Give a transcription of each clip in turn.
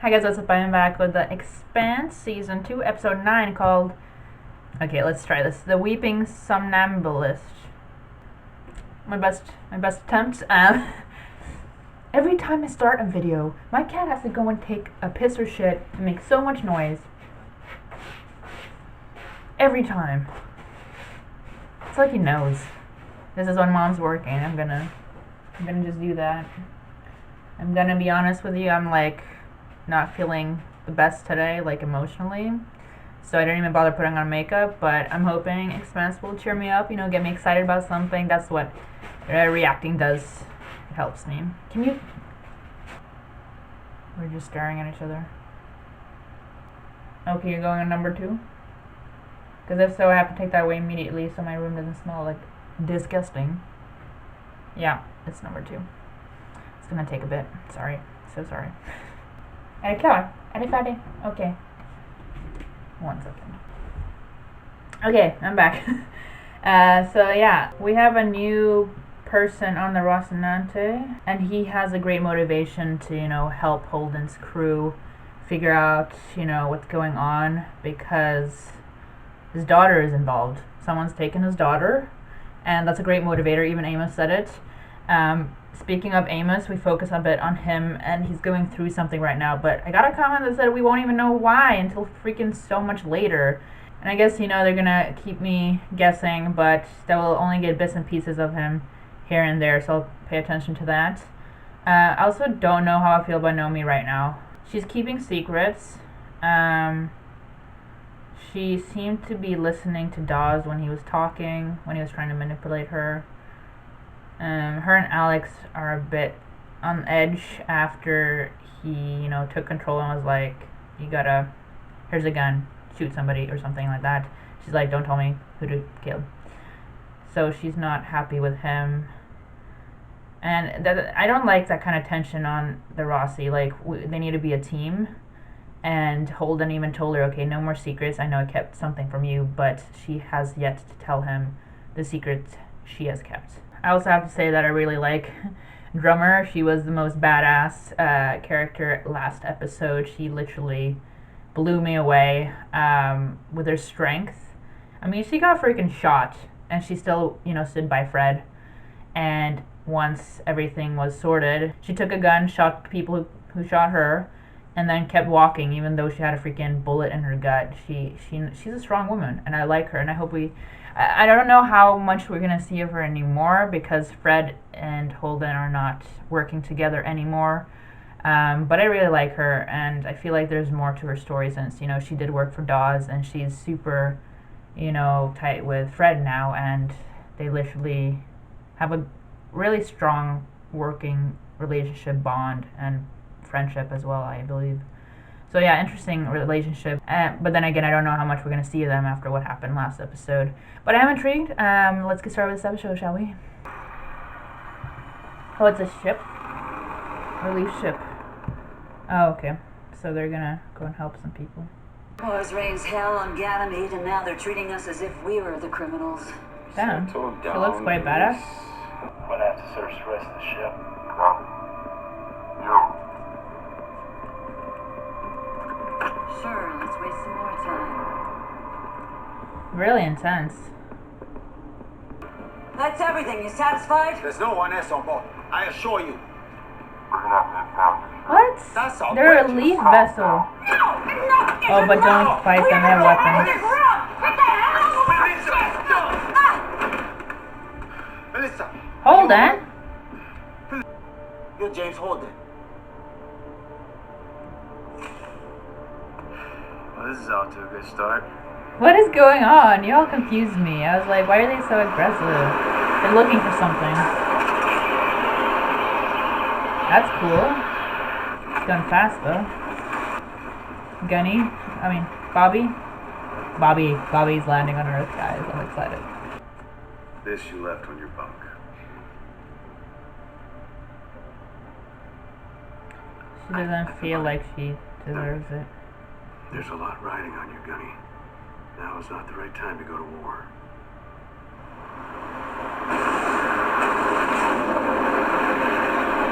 Hi guys, what's up? I'm back with the Expanse Season 2, Episode 9 called... Okay, let's try this. The Weeping Somnambulist. My best attempt. Every time I start a video, my cat has to go and take a piss or shit and make so much noise. Every time. It's like he knows. This is when mom's working. I'm gonna just do that. I'm gonna be honest with you, I'm like not feeling the best today, like emotionally. So I didn't even bother putting on makeup, but I'm hoping Expanse will cheer me up, get me excited about something. That's what reacting does. It helps me. Can you... We're just staring at each other. Okay, you're going on number 2? Because if so, I have to take that away immediately so my room doesn't smell like disgusting. Yeah, it's number 2. It's gonna take a bit. Sorry. So sorry. Är det klar? Är det färdig? Okay. 1 second. Okay, I'm back. So yeah, we have a new person on the Rocinante, and he has a great motivation to, help Holden's crew figure out, what's going on, because his daughter is involved. Someone's taken his daughter, and that's a great motivator. Even Amos said it. Speaking of Amos, we focus a bit on him, and he's going through something right now, but I got a comment that said we won't even know why until freaking so much later. And I guess, they're gonna keep me guessing, but they will only get bits and pieces of him here and there, so I'll pay attention to that. I also don't know how I feel about Nomi right now. She's keeping secrets. She seemed to be listening to Dawes when he was talking, when he was trying to manipulate her. Her and Alex are a bit on edge after he, took control and was like, here's a gun, shoot somebody or something like that. She's like, don't tell me who to kill. So she's not happy with him. And I don't like that kind of tension on the Rossi. Like, they need to be a team. And Holden even told her, okay, no more secrets. I know I kept something from you, but she has yet to tell him the secrets she has kept. I also have to say that I really like Drummer. She was the most badass character last episode. She literally blew me away with her strength. I mean, she got freaking shot, and she still, stood by Fred. And once everything was sorted, she took a gun, shot people who shot her, and then kept walking, even though she had a freaking bullet in her gut. She's a strong woman, and I like her, and I hope I don't know how much we're going to see of her anymore, because Fred and Holden are not working together anymore. But I really like her, and I feel like there's more to her story since, she did work for Dawes, and she's super, tight with Fred now, and they literally have a really strong working relationship bond and friendship as well, I believe. So yeah, interesting relationship. But then again, I don't know how much we're going to see of them after what happened last episode. But I am intrigued. Let's get started with this episode, shall we? Oh, it's a ship? Relief ship. Oh, okay. So they're going to go and help some people. Wars rains hell on Ganymede, and now they're treating us as if we were the criminals. Damn. She looks quite badass. Might have to search the rest of the ship. Sure, let's waste some more time. Really intense. That's everything. You satisfied? There's no one else on board, I assure you. What? That's all. They're a relief vessel. Oh, but don't fight them, they have weapons. Melissa! Holden? You're James Holden. Well, this is off to a good start. What is going on? You all confused me. I was like, why are they so aggressive? They're looking for something. That's cool. It's going fast, though. Bobbie's landing on Earth, guys. I'm excited. This you left on your bunk. She doesn't feel like she deserves it. There's a lot riding on you, Gunny. Now is not the right time to go to war.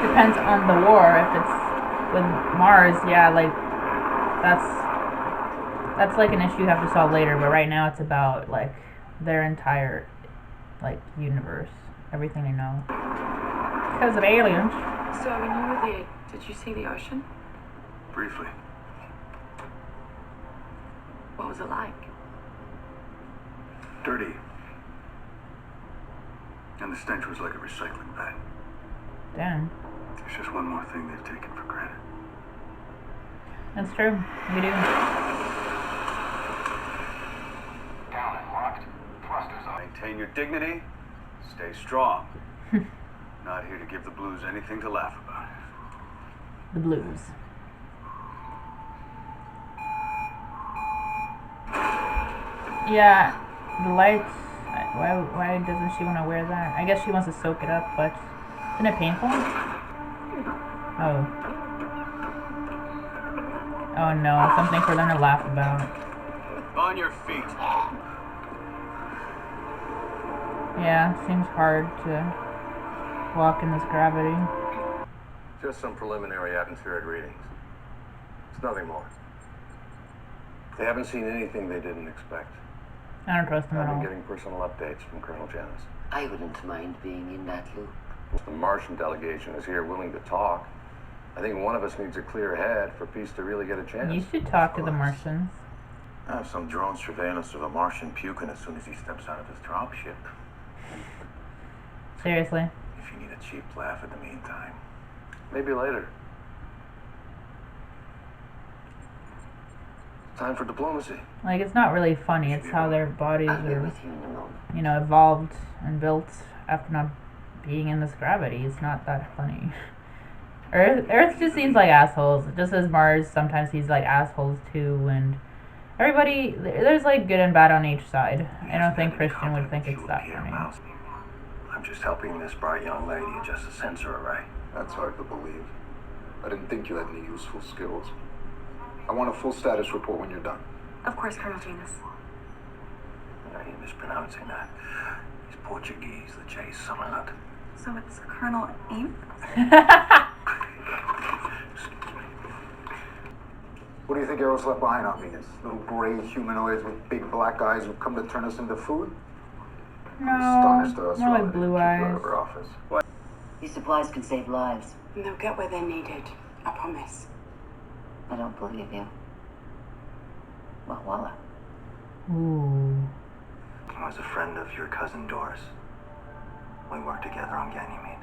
Depends on the war. If with Mars, yeah, like that's like an issue you have to solve later. But right now, it's about like their entire like universe, everything they know, because of aliens. So when you were there, did you see the ocean? Briefly. What was it like? Dirty. And the stench was like a recycling bag. Damn, It's just one more thing they've taken for granted. that's true. We do. Down and locked. Thrusters on. Maintain your dignity. Stay strong. Not here to give the blues anything to laugh about. The blues. Yeah, the lights. Why doesn't she want to wear that? I guess she wants to soak it up, but isn't it painful? Oh. Oh no, something for them to laugh about. On your feet. Yeah, seems hard to walk in this gravity. Just some preliminary atmospheric readings. It's nothing more. They haven't seen anything they didn't expect. I don't trust them I've at been all. getting personal updates from Colonel Janice. I wouldn't mind being in that loop. The Martian delegation is here willing to talk. I think one of us needs a clear head for peace to really get a chance. You should talk to the Martians. I have some drone surveillance of a Martian puking as soon as he steps out of his dropship. Seriously. If you need a cheap laugh in the meantime. Maybe later. Time for diplomacy. Like, it's not really funny. It's how their bodies I'll be are, with you in a moment. you know, evolved and built after not being in this gravity. It's not that funny. Earth just seems like assholes. Just as Mars sometimes seems like assholes too, and everybody, there's like good and bad on each side. I don't think Christian would think it's that funny. I'm just helping this bright young lady adjust the sensor array. That's hard to believe. I didn't think you had any useful skills. I want a full status report when you're done. Of course, Colonel Janus. You're mispronouncing that. He's Portuguese, the J's something like that. So it's Colonel Ames? What do you think Eros left behind on Venus? Little gray humanoids with big black eyes who've come to turn us into food? No, Astonished us more rather like than blue keep you out eyes. of her office. These supplies can save lives. They'll get where they're needed. I promise. I don't believe you. Well, voila. Ooh. I was a friend of your cousin Doris. We worked together on Ganymede.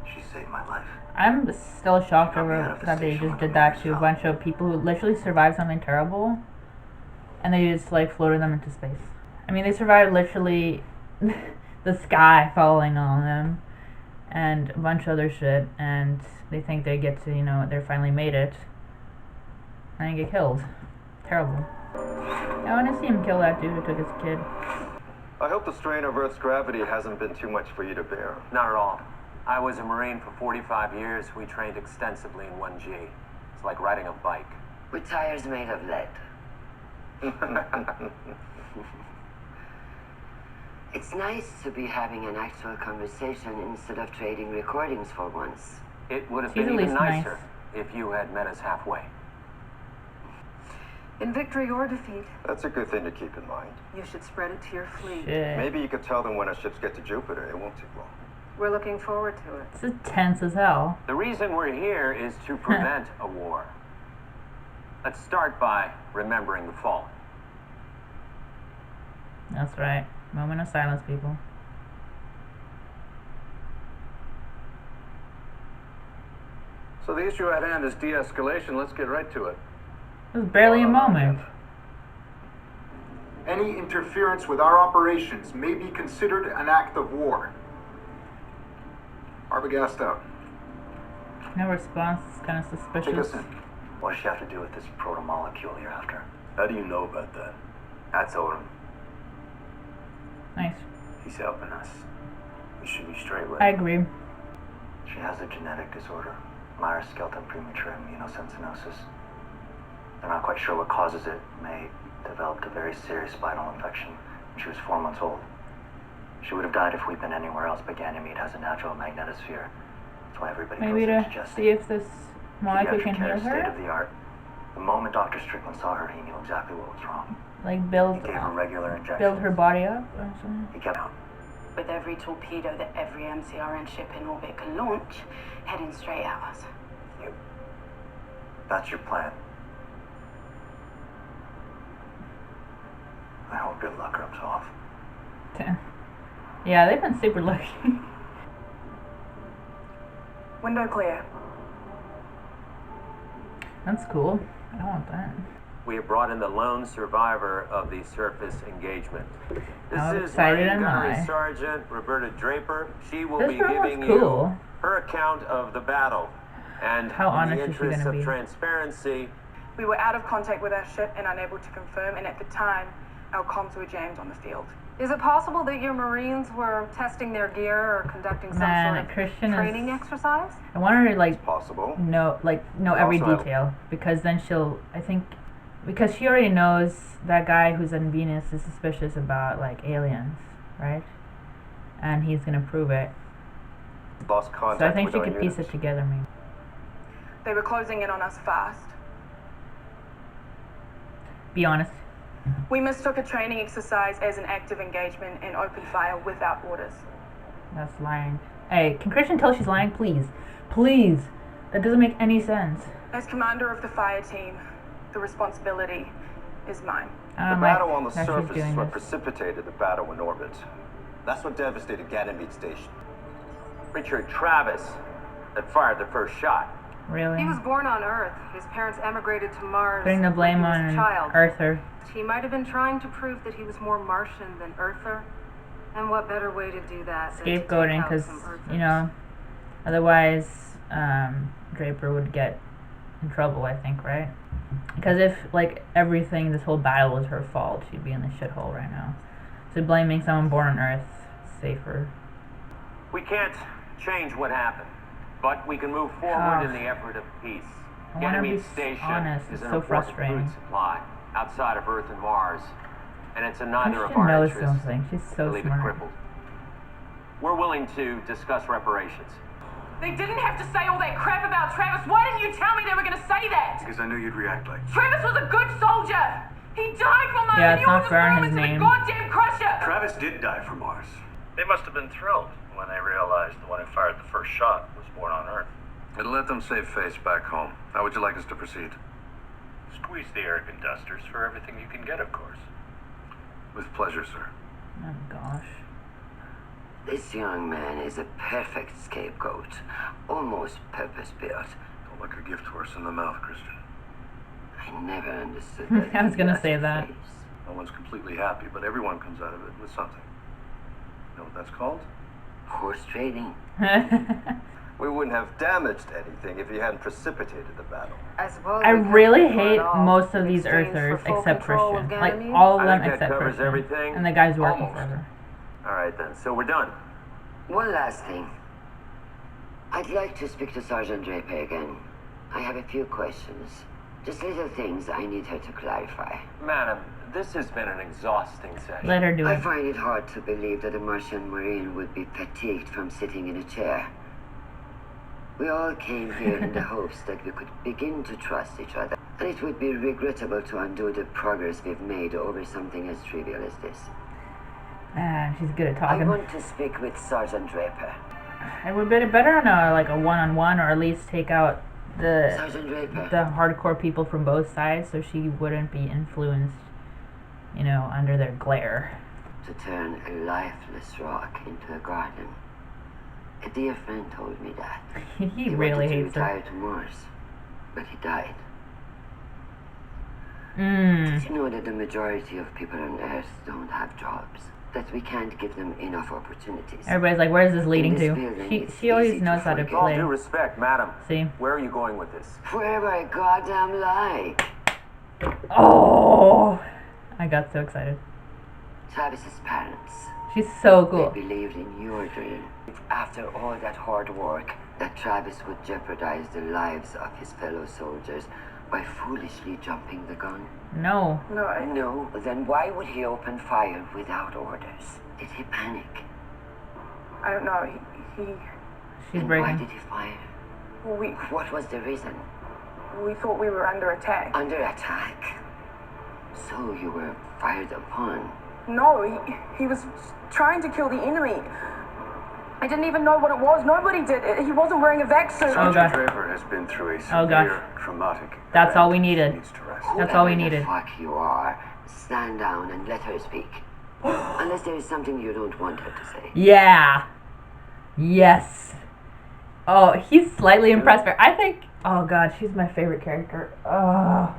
She saved my life. I'm still shocked over that they just did that to a bunch of people who literally survived something terrible, and they just like floated them into space. I mean, they survived literally the sky falling on them and a bunch of other shit, and they think they get to, you know, they finally made it, and they get killed. Terrible. I want to see him kill that dude who took his kid. I hope the strain of Earth's gravity hasn't been too much for you to bear. Not at all. I was a Marine for 45 years. We trained extensively in 1G. It's like riding a bike. With tires made of lead. It's nice to be having an actual conversation instead of trading recordings for once. It would have She's been at even least nice. nicer if you had met us halfway. In victory or defeat, That's a good thing to keep in mind. you should spread it to your fleet. Shit. Maybe you could tell them when our ships get to Jupiter. It won't take long. We're looking forward to it. This is tense as hell. The reason we're here is to prevent a war. Let's start by remembering the fallen. That's right. Moment of silence, people. So the issue at hand is de-escalation. Let's get right to it. It was barely a moment. Any interference with our operations may be considered an act of war. Arbogast out. No response. It's kind of Take suspicious. us in. What does she have to do with this proto-molecule you're after? How do you know about that? I told him. Nice. He's helping us. We should be straight with I him. agree. She has a genetic disorder. Myers-Skeleton premature immunosensinosis. They're not quite sure what causes it. May developed a very serious spinal infection when she was 4 months old. She would have died if we'd been anywhere else, but Ganymede has a natural magnetosphere. That's why everybody Maybe goes to indigesting. see if this molecule Pediatric can care heal is state her. of the art. The moment Dr. Strickland saw her, he knew exactly what was wrong. Like He build gave her regular injections. build her body up or something. He kept out. With every torpedo that every MCRN ship in orbit can launch, heading straight at us. That's your plan. I hope good luck rubs off. Yeah, they've been super lucky. Window clear. That's cool. I want that. We have brought in the lone survivor of the surface engagement. How This is excited Marine am Gunnery I? Sergeant Roberta Draper. She will This be room was giving cool. you her account of the battle. And How in honest the is she interest gonna of be? transparency, We were out of contact with our ship and unable to confirm, and at the time, our comms were jammed on the field. Is it possible that your Marines were testing their gear or conducting some Man, sort of Christian training is. exercise? I want her to like Possible. know every Also have- detail, because then she'll, I think, because she already knows that guy who's on Venus is suspicious about like aliens, right? And he's gonna prove it. Lost contact So I think with she our could piece units. it together, maybe. They were closing in on us fast. Be honest. We mistook a training exercise as an active engagement and opened fire without orders. That's lying. Hey, can Christian tell she's lying, please? Please. That doesn't make any sense. As commander of the fire team, the responsibility is mine. I The don't like battle on the that she's surface is doing what this. precipitated the battle in orbit. That's what devastated Ganymede Station. Richard Travis that fired the first shot. Really? He was born on Earth. His parents emigrated to Mars Putting the when blame he was on a child. Arthur. He might have been trying to prove that he was more Martian than Earther. And what better way to do that than to take Scapegoating, out because, some Earthers? you know, otherwise Draper would get in trouble, I think, right? Because if, like, everything, this whole battle was her fault, she'd be in the shithole right now. So blaming someone born on Earth is safer. We can't change what happened, but we can move forward in the effort of peace. I wanna Ganymede be Station honest, is it's an so important frustrating. food supply outside of Earth and Mars, and it's in neither of Christian our knows interests something. She's to so leave it smart. crippled. We're willing to discuss reparations. They didn't have to say all that crap about Travis. Why didn't you tell me they were going to say that? Because I knew you'd react like Travis was a good soldier. He died for Mars, Yeah, and it's you not all just fair on threw him his into name. the goddamn crusher. Travis did die for Mars. They must have been thrilled when they realized the one who fired the first shot was born on Earth. It'll let them save face back home. How would you like us to proceed? Squeeze the arrogant dusters for everything you can get, of course. With pleasure, sir. Oh gosh. This young man is a perfect scapegoat, almost purpose-built. Don't look a gift horse in the mouth, Christian. I never understood that. I was gonna lost say his that. face. No one's completely happy, but everyone comes out of it with something. You know what that's called? Horse trading. We wouldn't have damaged anything if he hadn't precipitated the battle. I suppose I we could really control hate it all most of in these exchange for Earthers full except control of Christian. Like Ganymede? all of I them think that except covers Christian. everything. And the guy's working Almost. for her. All right then, so we're done. One last thing. I'd like to speak to Sergeant Draper again. I have a few questions. Just little things I need her to clarify. Madam, this has been an exhausting session. Let her do I it. find it hard to believe that a Martian Marine would be fatigued from sitting in a chair. We all came here in the hopes that we could begin to trust each other, and it would be regrettable to undo the progress we've made over something as trivial as this. Ah, she's good at I talking. want to speak with Sergeant Draper. It would be better on a one-on-one, or at least take out the Sergeant Draper. hardcore people from both sides, so she wouldn't be influenced, you know, under their glare. To turn a lifeless rock into a garden. A dear friend told me that. He really wanted to hates her. retire to Mars, but he died. Mmm. Did you know that the majority of people on Earth don't have jobs? That we can't give them enough opportunities? Everybody's like, where's this leading In this to? building, it's She always easy to knows how to forget. With all play. due respect, madam, See? where are you going with this? Wherever I goddamn like. Oh! I got so excited. Travis's parents. She's so cool. They believed in your dream. After all that hard work, that Travis would jeopardize the lives of his fellow soldiers by foolishly jumping the gun? No. No, then why would he open fire without orders? Did he panic? I don't know. He She's And breaking. why did he fire? Well, What was the reason? we thought we were under attack. Under attack? So you were fired upon? No, he was trying to kill the enemy. I didn't even know what it was. Nobody did. He wasn't wearing a vac suit. Oh, God. Draper has been through a Oh, gosh. severe traumatic That's event. all we needed. She needs to rest. That's all we Whoever the needed. fuck you are, stand down and let her speak. Unless there is something you don't want her to say. Yeah. Yes. Oh, he's slightly impressed. I think. Oh God, she's my favorite character. Oh,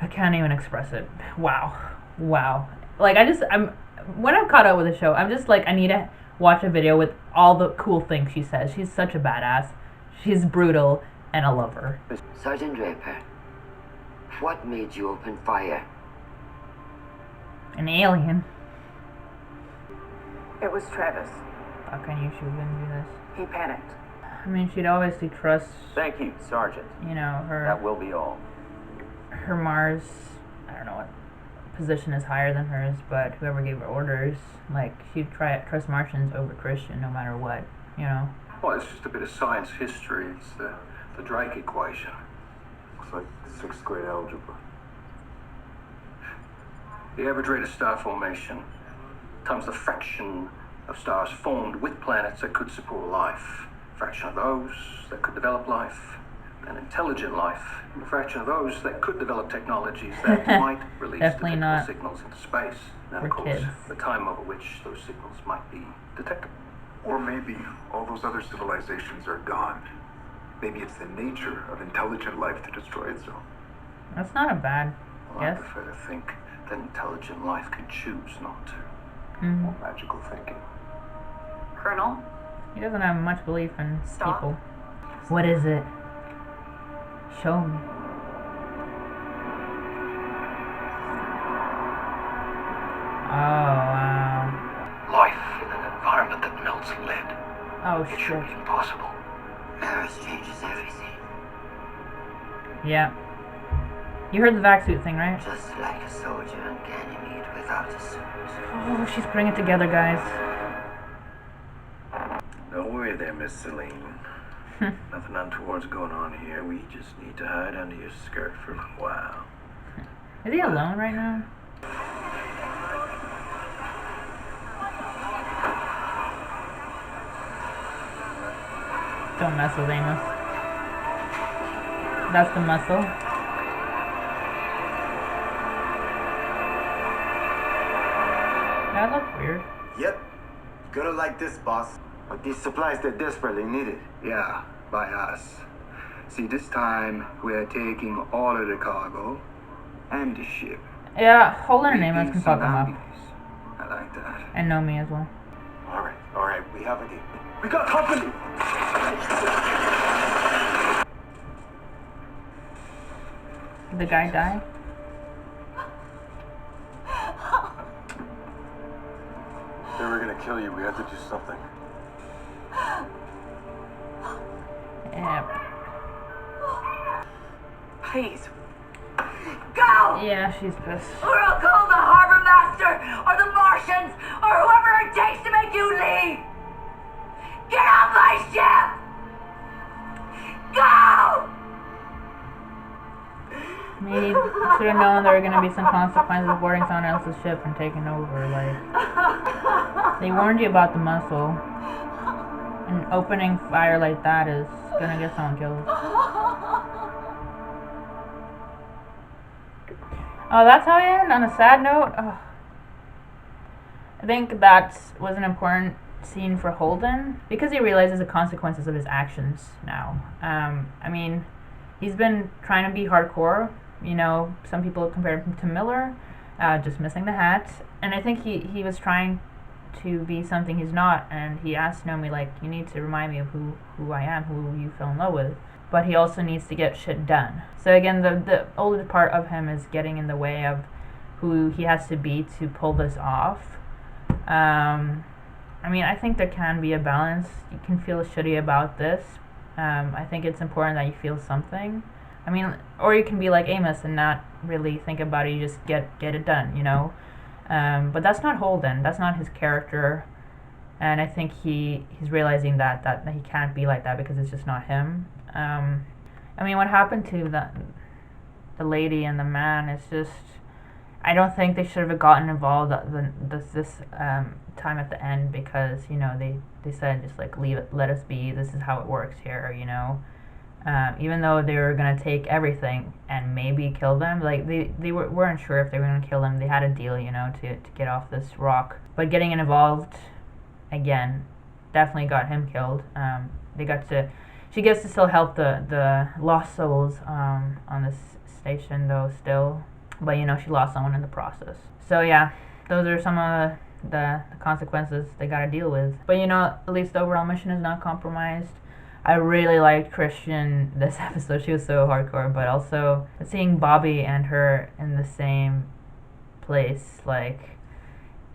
I can't even express it. Wow. Like when I'm caught up with the show, I'm just like I need to watch a video with all the cool things she says. She's such a badass. She's brutal, and I love her. Sergeant Draper, what made you open fire? An alien. It was Travis. How can you shoot and do this? He panicked. I mean, she'd obviously trust, Thank you, Sergeant. you know, That will be all. her Mars. I don't know what position is higher than hers, but whoever gave her orders, like she'd trust Martians over Christian no matter what, you know. Well, it's just a bit of science history. It's the Drake equation. Looks like 6th grade algebra. The average rate of star formation times the fraction of stars formed with planets that could support life. Fraction of those that could develop life, and intelligent life. And a fraction of those that could develop technologies that might release Definitely detectable not signals into space. And for of course, kids. the time over which those signals might be detectable. Or maybe all those other civilizations are gone. Maybe it's the nature of intelligent life to destroy itself. That's not a bad Well, I guess. prefer to think that intelligent life can choose not to. Mhm. More magical thinking. Colonel? He doesn't have much belief in Stop. people. What is it? Show me. Oh wow. Life in an environment that melts lead. Oh It shit. should be impossible. Earth changes everything. Yeah. You heard the vac suit thing, right? Just like a soldier on Ganymede without a suit. Oh, she's putting it together, guys. Don't worry there, Miss Celine. Nothing untoward's going on here. We just need to hide under your skirt for a little while. Is he alone right now? Don't mess with Amos. That's the muscle. That looks weird. Yep. Gonna like this, boss. But these supplies they're desperately needed. Yeah, by us. See, this time we're taking all of the cargo and the ship. Yeah, Holden and Amos Weeping can fuck him up. Somnambulist. I like that. And Nomi as well. All right, we have a deal. We got company! Did the guy die? They were gonna kill you. We had to do something. Yeah. Please. Go! Yeah, she's pissed. Or I'll call the harbor master, or the Martians, or whoever it takes to make you leave! Get off my ship! Go! Maybe should have known there were gonna be some consequences of boarding someone else's ship and taking over. Like, they warned you about the muscle, and opening fire like that is gonna get someone killed. Oh, that's how you end on a sad note. Oh. I think that was an important scene for Holden because he realizes the consequences of his actions now. I mean, he's been trying to be hardcore. You know, some people compared him to Miller, just missing the hat. And I think he was trying to be something he's not. And he asked Nomi, like, you need to remind me of who I am, who you fell in love with. But he also needs to get shit done. So again, the older part of him is getting in the way of who he has to be to pull this off. I mean, I think there can be a balance. You can feel shitty about this. I think it's important that you feel something. I mean, or you can be like Amos and not really think about it. You just get it done, you know. But that's not Holden. That's not his character. and I think he's realizing that he can't be like that because it's just not him. I mean, what happened to the lady and the man is just, I don't think they should have gotten involved this time at the end, because they said just like leave it, let us be, this is how it works here, even though they were gonna take everything and maybe kill them, like they weren't sure if they were gonna kill them. They had a deal, to get off this rock, but getting involved again definitely got him killed. She gets to still help the lost souls on this station though still, but she lost someone in the process. So yeah, those are some of the consequences they gotta deal with. But at least the overall mission is not compromised. I really liked Christian this episode. She was so hardcore, but also seeing Bobbie and her in the same place,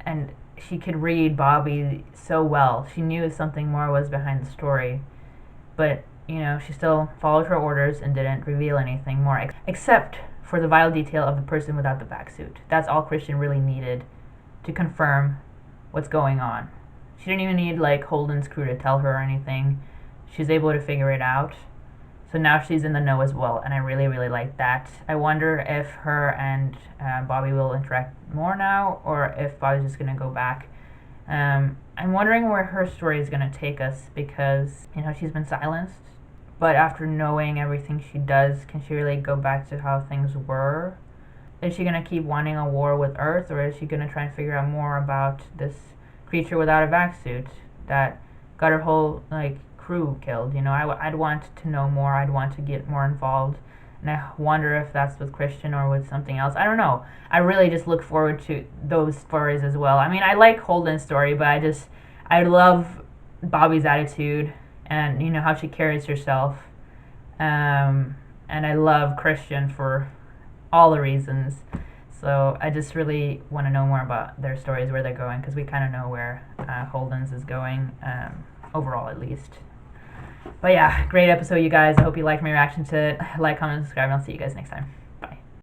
and she could read Bobbie so well. She knew something more was behind the story, but she still followed her orders and didn't reveal anything more, except for the vile detail of the person without the back suit. That's all Christian really needed to confirm what's going on. She didn't even need Holden's crew to tell her or anything. She's able to figure it out. So now she's in the know as well, and I really, really like that. I wonder if her and Bobbie will interact more now, or if Bobbie's just going to go back. I'm wondering where her story is going to take us, because, she's been silenced. But after knowing everything she does, can she really go back to how things were? Is she going to keep wanting a war with Earth, or is she going to try and figure out more about this creature without a vac suit that got her whole, crew killed? I'd want to know more. I'd want to get more involved. And I wonder if that's with Christian or with something else. I don't know. I really just look forward to those stories as well. I mean, I like Holden's story, but I love Bobbie's attitude and, how she carries herself. And I love Christian for all the reasons. So I just really want to know more about their stories, where they're going, because we kind of know where Holden's is going, overall at least. But yeah, great episode, you guys. I hope you liked my reaction to it. Like, comment, subscribe, and I'll see you guys next time.